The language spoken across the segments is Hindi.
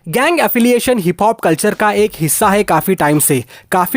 Gang affiliation hip hop culture का एक हिस्सा है काफी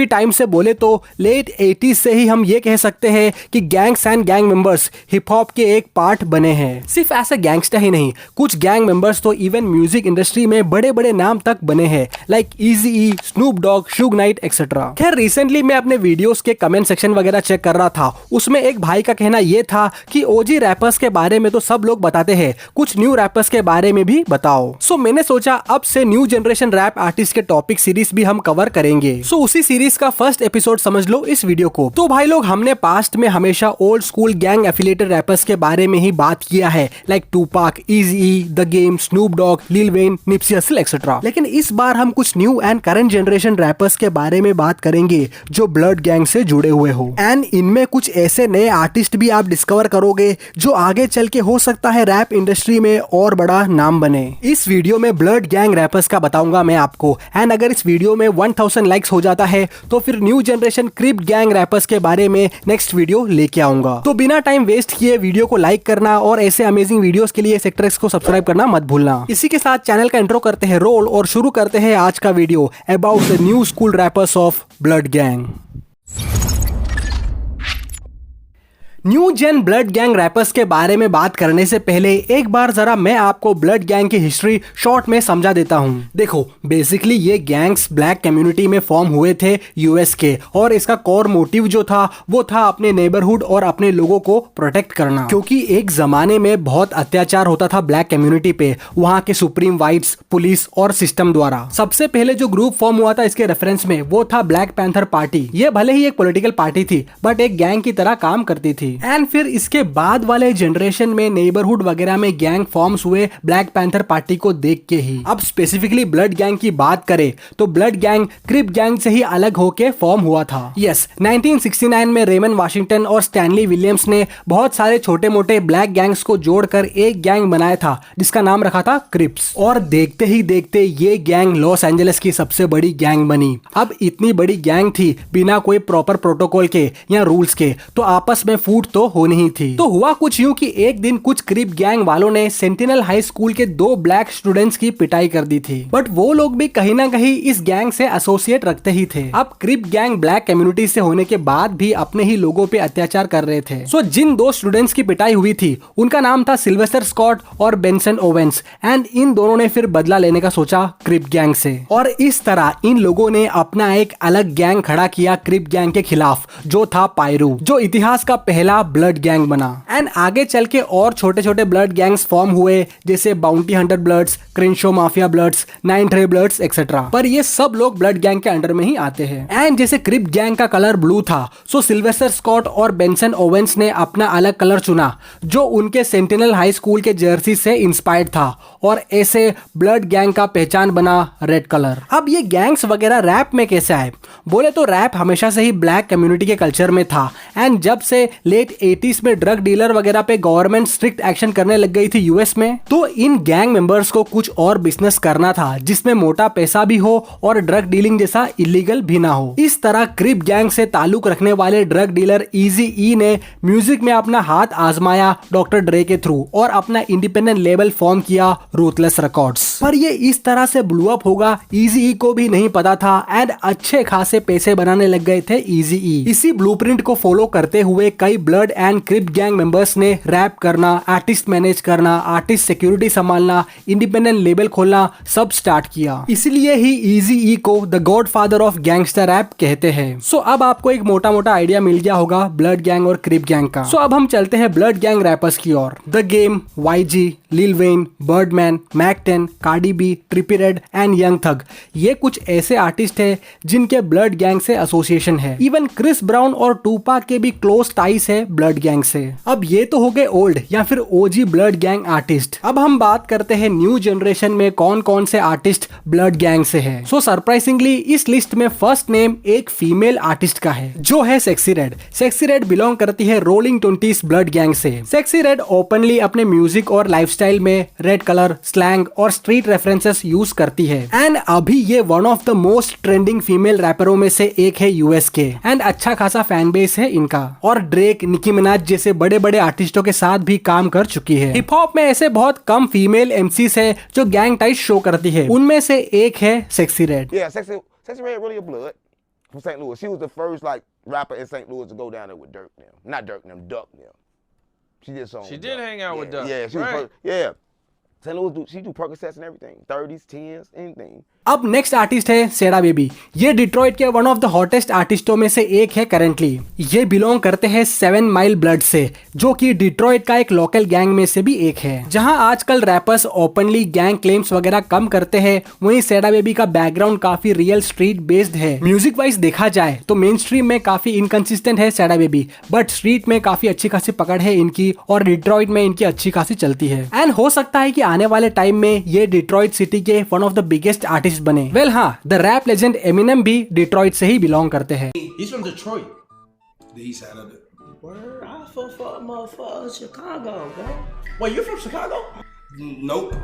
टाइम से बोले तो लेट 80s से ही हम ये कह सकते हैं कि gangs and gang members hip hop के एक पार्ट बने हैं। सिर्फ ऐसे गैंगस्टर ही नहीं, कुछ गैंग मेंबर्स तो इवन म्यूजिक इंडस्ट्री में बड़े बड़े नाम तक बने हैं, like Eazy, Snoop Dogg, Suge Knight etcetera. खैर रिसेंटली मैं अपने वीडियोस के कमेंट सेक्शन वगैरह चेक कर रहा था, उसमें एक भाई का कहना यह था कि ओजी रैपर्स के बारे में तो सब लोग बताते हैं, कुछ न्यू रैपर्स के बारे में भी बताओ। सो मैंने सोचा अब से न्यू जनरेशन रैप आर्टिस्ट के टॉपिक सीरीज भी हम कवर करेंगे। सो उसी सीरीज का फर्स्ट एपिसोड समझ लो इस वीडियो को। तो भाई लोग, हमने पास्ट में हमेशा old school gang affiliated rappers के बारे में ही बात किया है, like Tupac, easy, the game, Snoop Dogg, Lil Wayne, Nipsey hustle etcetera. लेकिन इस बार हम कुछ new and current generation rappers के बारे में बात करेंगे जो ब्लड गैंग से जुड़े हुए हो, एंड इनमें कुछ ऐसे नए आर्टिस्ट भी आप डिस्कवर करोगे जो आगे चल के हो सकता है रैप इंडस्ट्री में और बड़ा नाम बने। इस वीडियो में ब्लड गैंग रैपर्स का बताऊंगा मैं आपको, एंड अगर इस वीडियो में 1000 लाइक्स हो जाता है तो फिर new generation Crip gang rappers के बारे में नेक्स्ट वीडियो लेके आऊंगा। तो बिना टाइम वेस्ट किए वीडियो को लाइक करना और ऐसे अमेजिंग वीडियोस के लिए सेक्टर एक्स को सब्सक्राइब करना मत भूलना। इसी के साथ चैनल का इंट्रो करते हैं रोल और शुरू करते हैं आज का video about the new school rappers of blood gang. New gen blood gang rappers के बारे में बात करने से पहले एक बार जरा मैं आपको ब्लड गैंग की हिस्ट्री शॉर्ट में समझा देता हूं। देखो, बेसिकली ये गैंग्स ब्लैक कम्युनिटी में फॉर्म हुए थे यूएस के, और इसका कोर मोटिव जो था वो था अपने नेबरहुड और अपने लोगों को प्रोटेक्ट करना, क्योंकि एक जमाने में बहुत अत्याचार होता था ब्लैक कम्युनिटी पे वहां के सुप्रीम वाइट्स, पुलिस और सिस्टम द्वारा। सबसे पहले जो ग्रुप फॉर्म हुआ था इसके रेफरेंस में वो था ब्लैक पैंथर पार्टी। ये भले ही एक पॉलिटिकल पार्टी थी बट एक गैंग की तरह काम करती थी। एंड फिर इसके बाद वाले जनरेशन में नेबरहुड वगैरह में गैंग फॉर्म्स हुए ब्लैक पैंथर पार्टी को देख के ही। अब स्पेसिफिकली ब्लड गैंग की बात करें तो ब्लड गैंग क्रिप गैंग से ही अलग होके फॉर्म हुआ था। यस, 1969 में रेमन वाशिंगटन और स्टैनली विलियम्स ने बहुत सारे छोटे मोटे ब्लैक गैंग्स को जोड़कर एक गैंग बनाया था जिसका नाम रखा था क्रिप्स, और देखते ही देखते ये गैंग लॉस एंजलिस की सबसे बड़ी गैंग बनी। अब इतनी बड़ी गैंग थी बिना कोई प्रॉपर प्रोटोकॉल के या रूल्स के, तो आपस में फूट तो हो नहीं थी। तो हुआ कुछ यूं कि एक दिन कुछ क्रिप गैंग वालों ने सेंटिनल हाई स्कूल के 2 ब्लैक स्टूडेंट्स की पिटाई कर दी थी, बट वो लोग भी कहीं ना कहीं इस गैंग से एसोसिएट रखते ही थे। अब क्रिप गैंग ब्लैक कम्युनिटी से होने के बाद भी अपने ही लोगों पे अत्याचार कर रहे थे। सो जिन 2 स्टूडेंट्स की पिटाई हुई थी उनका नाम था सिल्वेस्टर स्कॉट और बेंसन ओवेंस, एंड इन दोनों ने फिर बदला लेने का सोचा क्रिप गैंग से, और इस तरह इन लोगों ने अपना एक अलग गैंग खड़ा किया क्रिप गैंग के खिलाफ, जो था पायरू, जो इतिहास का पहला ब्लड गैंग बना। एंड आगे चल के और छोटे छोटे ब्लड गैंग्स फॉर्म हुए, जैसे Bounty Hunter Bloods, Crenshaw Mafia Bloods, 9 Trey Bloods etcetera, पर ये सब लोग ब्लड गैंग के अंडर में ही आते हैं। एंड जैसे क्रिप गैंग का कलर ब्लू था, सो सिल्वेस्टर स्कॉट और बेंसन ओवेंस ने अपना अलग कलर चुना जो उनके सेंटिनल हाई स्कूल के जर्सी से इंस्पायर्ड था, और ऐसे ब्लड गैंग का पहचान बना रेड कलर। अब ये गैंग्स वगैरह रैप में कैसे आए? बोले तो रैप हमेशा से ही ब्लैक कम्युनिटी के कल्चर में था, एंड जब से लेट 80s में ड्रग डीलर वगैरह पे गवर्नमेंट स्ट्रिक्ट एक्शन करने लग गई थी यूएस में, तो इन गैंग मेंबर्स को कुछ और बिजनेस करना था जिसमें मोटा पैसा भी हो और ड्रग डीलिंग जैसा इलीगल भी ना हो। इस तरह क्रिप गैंग से ताल्लुक रखने वाले ड्रग डीलर इजी ई ने म्यूजिक में अपना हाथ आजमाया डॉक्टर ड्रे के थ्रू, और अपना इंडिपेंडेंट लेबल फॉर्म किया रूथलेस रिकॉर्ड्स। पर ये इस तरह से ब्लू अप होगा इजी ई को भी नहीं पता था, एंड अच्छे खासे पैसे बनाने लग गए थे इजी ई। इसी ब्लूप्रिंट को फॉलो करते हुए कई blood and crip gang members ने रैप करना, आर्टिस्ट मैनेज करना, आर्टिस्ट सिक्योरिटी संभालना, इंडिपेंडेंट लेबल खोलना सब स्टार्ट किया। इसलिए ही इजी ई को the godfather of gangster rap कहते हैं। सो अब आपको एक मोटा मोटा आइडिया मिल गया होगा ब्लड गैंग और क्रिप गैंग का। सो अब हम चलते हैं ब्लड गैंग रैपर्स की ओर। The Game, YG, Lil Wayne, Birdman, Mack 10, Cardi B, Trippie Redd and Young Thug, ये कुछ ऐसे आर्टिस्ट है जिनके ब्लड गैंग से एसोसिएशन है। इवन क्रिस ब्राउन और टूपाक के भी क्लोज टाइज है ब्लड गैंग से। अब ये तो हो गए ओल्ड या फिर ओजी ब्लड गैंग आर्टिस्ट। अब हम बात करते हैं न्यू जनरेशन में कौन कौन से आर्टिस्ट ब्लड गैंग से है। सो सरप्राइजिंगली इस लिस्ट में फर्स्ट नेम एक फीमेल आर्टिस्ट का है जो है Sexyy Red. Sexyy Red belong करती है रोलिंग 20s ब्लड गैंग से। सेक्सी रेड ओपनली अपने म्यूजिक और लाइफस्टाइल में रेड कलर, स्लैंग और स्ट्रीट रेफरेंसेस यूज करती है, एंड अभी ये one of the most trending female रैपरों में से एक है यूएस के, एंड अच्छा खासा फैन बेस है इनका। और ड्रेक, निकी मिनाज जैसे बड़े बड़े आर्टिस्टों के साथ भी काम कर चुकी है। हिप हॉप में ऐसे बहुत कम फीमेल एमसीज है जो गैंग टाइज शो करती है, उनमें से एक है Sexyy red. Sexy Red really a blood from St. Louis. She was the first like rapper in St. Louis to go down there with Dirk them. Not Dirk them, Duck them. She did something. She did hang out with Duck. Yeah, she was first. Yeah. St. Louis she do Percocets and everything. 30s, 10s, anything. अब नेक्स्ट आर्टिस्ट है सेडा बेबी। ये डिट्रॉइट के वन ऑफ द हॉटेस्ट आर्टिस्टों में से एक है करंटली। ये बिलोंग करते हैं 7 माइल ब्लड से, जो कि डिट्रॉइट का एक लोकल गैंग में से भी एक है। जहां आजकल रैपर्स ओपनली गैंग क्लेम्स वगैरह कम करते हैं, वहीं सेडा बेबी का बैकग्राउंड काफी रियल स्ट्रीट बेस्ड है। म्यूजिक वाइज देखा जाए तो मेन स्ट्रीम में काफी इनकंसिस्टेंट है सेडा बेबी, बट स्ट्रीट में काफी अच्छी खासी पकड़ है इनकी और डिट्रॉइट में इनकी अच्छी खासी चलती है। एंड हो सकता है कि आने वाले टाइम में ये डिट्रॉइट सिटी के one of the biggest artist बने। वेल हाँ, द रैप लेजेंड एमिनेम भी डिट्रॉइट से ही बिलोंग करते हैं। He's from Detroit. The east side of it. Word, I feel for motherfucker Chicago, bro. Wait, you're from Chicago? Nope.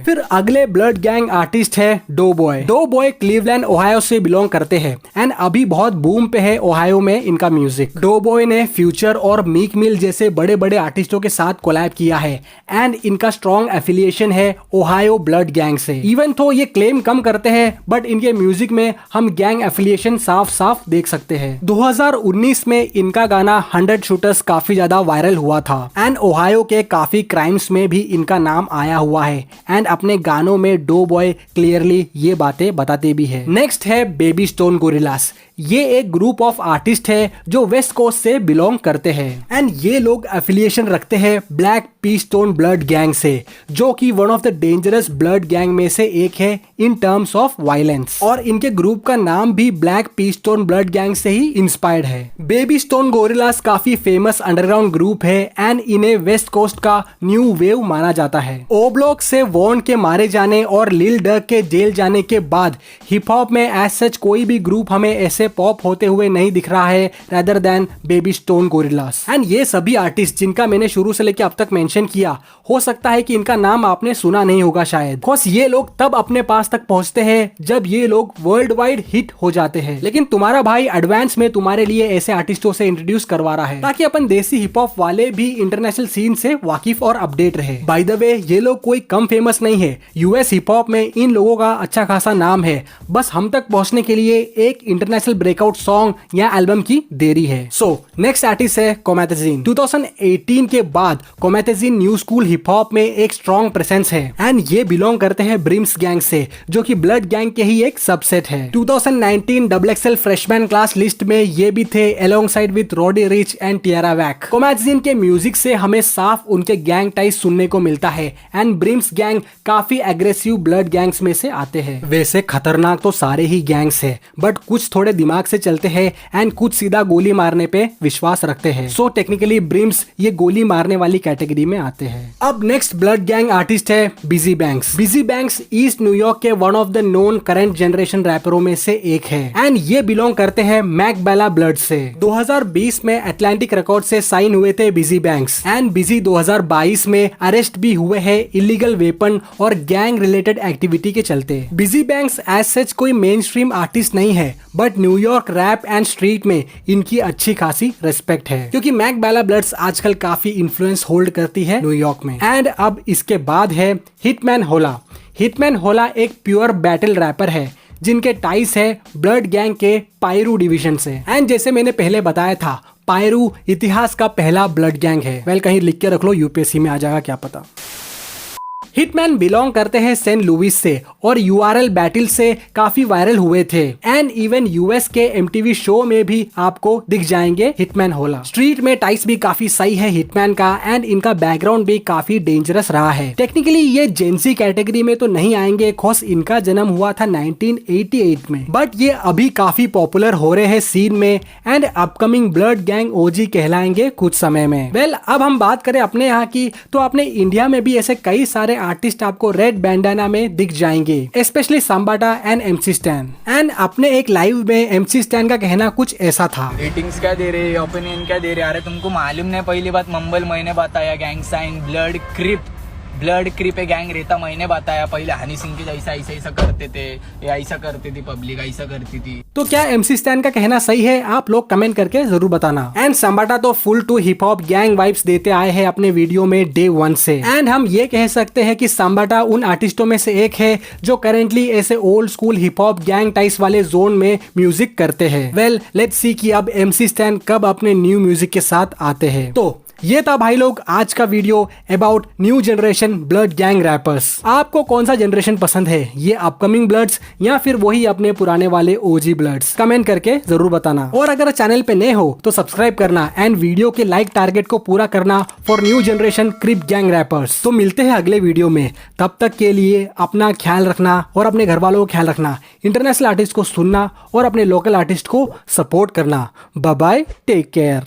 फिर अगले ब्लड गैंग आर्टिस्ट है Doe Boy. Doe Boy Cleveland Ohio से बिलोंग करते हैं एंड अभी बहुत बूम पे है ओहायो में इनका म्यूजिक। डो बॉय ने फ्यूचर और मीक मिल जैसे बड़े बड़े आर्टिस्टों के साथ कोलैब किया है एंड इनका स्ट्रॉन्ग एफिलिएशन है ओहायो ब्लड गैंग से। इवन तो ये क्लेम कम करते हैं, बट इनके म्यूजिक में हम गैंग एफिलिएशन साफ साफ देख सकते हैं। 2019 में इनका गाना 100 शूटर्स काफी ज्यादा वायरल हुआ था एंड ओहायो के काफी क्राइम्स में भी इनका नाम आया हुआ है एंड अपने गानों में डो बॉय क्लियरली ये बातें बताते भी है। नेक्स्ट है बेबी स्टोन गोरिल्लास। ये एक ग्रुप ऑफ आर्टिस्ट है जो वेस्ट कोस्ट से बिलोंग करते हैं एंड ये लोग एफिलिएशन रखते हैं black P stone blood gang से, जो कि one of the dangerous blood gang में से एक है इन टर्म्स ऑफ वायलेंस, और इनके ग्रुप का नाम भी black P stone blood gang से ही इंस्पायर्ड है। बेबी स्टोन गोरिल्लास काफी फेमस अंडरग्राउंड ग्रुप है एंड इन्हें वेस्ट कोस्ट का न्यू वेव माना जाता है। ओ ब्लॉक से वॉन के मारे जाने और लिल डर्क के जेल जाने के बाद हिप हॉप में एज सच कोई भी ग्रुप हमें ऐसे पॉप होते हुए नहीं दिख रहा है rather than baby stone gorillas. And ये सभी आर्टिस्ट जिनका मैंने शुरू से लेकर अब तक मेंशन किया, हो सकता है कि इनका नाम आपने सुना नहीं होगा शायद, बिकॉज़ ये लोग तब अपने पास तक पहुंचते हैं जब ये लोग वर्ल्ड वाइड हिट हो जाते हैं। लेकिन तुम्हारा भाई एडवांस में तुम्हारे लिए ऐसे आर्टिस्टों से इंट्रोड्यूस करवा रहा है ताकि अपन देसी हिप हॉप वाले भी इंटरनेशनल सीन से वाकिफ और अपडेट रहे। बाय द वे, ये लोग कोई कम फेमस नहीं है। यूएस हिप हॉप में इन लोगों का अच्छा खासा नाम है, बस हम तक पहुंचने के लिए एक इंटरनेशनल ब्रेकआउट सॉन्ग या एल्बम की देरी है। सो नेक्स्ट आर्टिस्ट है कोमैथजीन। 2018 के बाद कोमैथजीन न्यू स्कूल हिप हॉप में एक स्ट्रॉन्ग प्रेजेंस है एंड ये बिलोंग करते हैं ब्रिम्स गैंग से, जो कि ब्लड गैंग के ही एक सबसेट है। 2019 XXL फ्रेशमैन क्लास लिस्ट में ये भी थे alongside with Roddy Ricch and Tierra Whack. कोमैथजीन के म्यूजिक से हमें साफ उनके गैंग टाइज सुनने को मिलता है एंड ब्रिम्स गैंग काफी एग्रेसिव ब्लड गैंग्स में से आते हैं। वैसे खतरनाक तो सारे ही गैंग्स है, बट कुछ थोड़े दिमाग से चलते हैं एंड कुछ सीधा गोली मारने पे विश्वास रखते हैं। सो टेक्निकली ब्रिम्स ये गोली मारने वाली कैटेगरी में आते हैं। अब नेक्स्ट ब्लड गैंग आर्टिस्ट है Bizzy Banks. Bizzy Banks East New York के one of the known current generation रैपरों में से एक है एंड ये बिलोंग करते हैं मैक बेला ब्लड से। 2020 में अटलांटिक रिकॉर्ड से साइन हुए थे बिजी बैंक्स एंड बिजी 2022 में अरेस्ट भी हुए हैं इलीगल वेपन और गैंग रिलेटेड एक्टिविटी के चलते। बिजी बैंक्स एज सच कोई मेन स्ट्रीम आर्टिस्ट नहीं है, but New York rap and street में इनकी अच्छी खासी रिस्पेक्ट है क्योंकि मैक बेला ब्लड्स आजकल काफी इन्फ्लुएंस होल्ड करती है न्यूयॉर्क में। एंड अब इसके बाद है हिटमैन होला। हिटमैन होला एक प्योर बैटल रैपर है जिनके टाइस है ब्लड गैंग के पायरू डिवीजन से एंड जैसे मैंने पहले बताया था, पायरू इतिहास का पहला ब्लड गैंग है। वेल कहीं लिख के रख लो, यूपीएससी में आ जाएगा क्या पता। हिटमैन बिलोंग करते हैं सेंट लुइस से और यूआरएल बैटल से काफी वायरल हुए थे एंड इवन यूएस के एमटीवी शो में भी आपको दिख जाएंगे हिटमैन होला। स्ट्रीट में टाइस भी काफी सही है हिटमैन का एंड इनका बैकग्राउंड भी काफी डेंजरस रहा है। टेक्निकली ये जेंसी कैटेगरी में तो नहीं आएंगे, खोस इनका जन्म हुआ था 1988 में, बट ये अभी काफी पॉपुलर हो रहे हैं सीन में एंड अपकमिंग ब्लड गैंग ओजी कहलाएंगे कुछ समय में। वेल अब हम बात करें अपने यहाँ की, तो अपने इंडिया में भी ऐसे कई सारे आर्टिस्ट आपको रेड बैंडाना में दिख जाएंगे, स्पेशली सांबाटा एंड एमसी स्टैन। एंड अपने एक लाइव में एमसी स्टैन का कहना कुछ ऐसा था, रेटिंग्स क्या दे रहे, ओपिनियन क्या दे रहे, अरे तुमको मालूम नहीं, पहली बात मंबल मैंने बताया, gang sign, blood, Crip, blood Crip gang रहता, मैंने बताया पहले हनी सिंह के जैसा ऐसा ऐसा करते थे, ये ऐसा करती थी पब्लिक, ऐसा करती थी। तो क्या MC स्टैन का कहना सही है? आप लोग कमेंट करके जरूर बताना। एंड संबाटा तो full to hip hop gang vibes देते आए हैं अपने वीडियो में डे 1 से। एंड हम ये कह सकते हैं कि संबाटा उन आर्टिस्टों में से एक है जो करेंटली ऐसे old school hip hop gang types वाले जोन में म्यूजिक करते हैं। वेल लेट्स सी कि अब MC स्टैन कब अपने न्यू म्यूजिक के साथ आते हैं। तो ये था भाई लोग आज का video about new generation blood gang rappers. आपको कौन सा जनरेशन पसंद है, ये अपकमिंग ब्लड्स या फिर वही अपने पुराने वाले OG ब्लड्स? कमेंट करके जरूर बताना। और अगर चैनल पे नए हो तो सब्सक्राइब करना एंड वीडियो के लाइक टारगेट को पूरा करना for new generation Crip gang rappers. तो मिलते हैं अगले वीडियो में, तब तक के लिए अपना ख्याल रखना और अपने घर वालों को ख्याल रखना। इंटरनेशनल आर्टिस्ट को सुनना और अपने लोकल आर्टिस्ट को सपोर्ट करना। Bye bye, take care.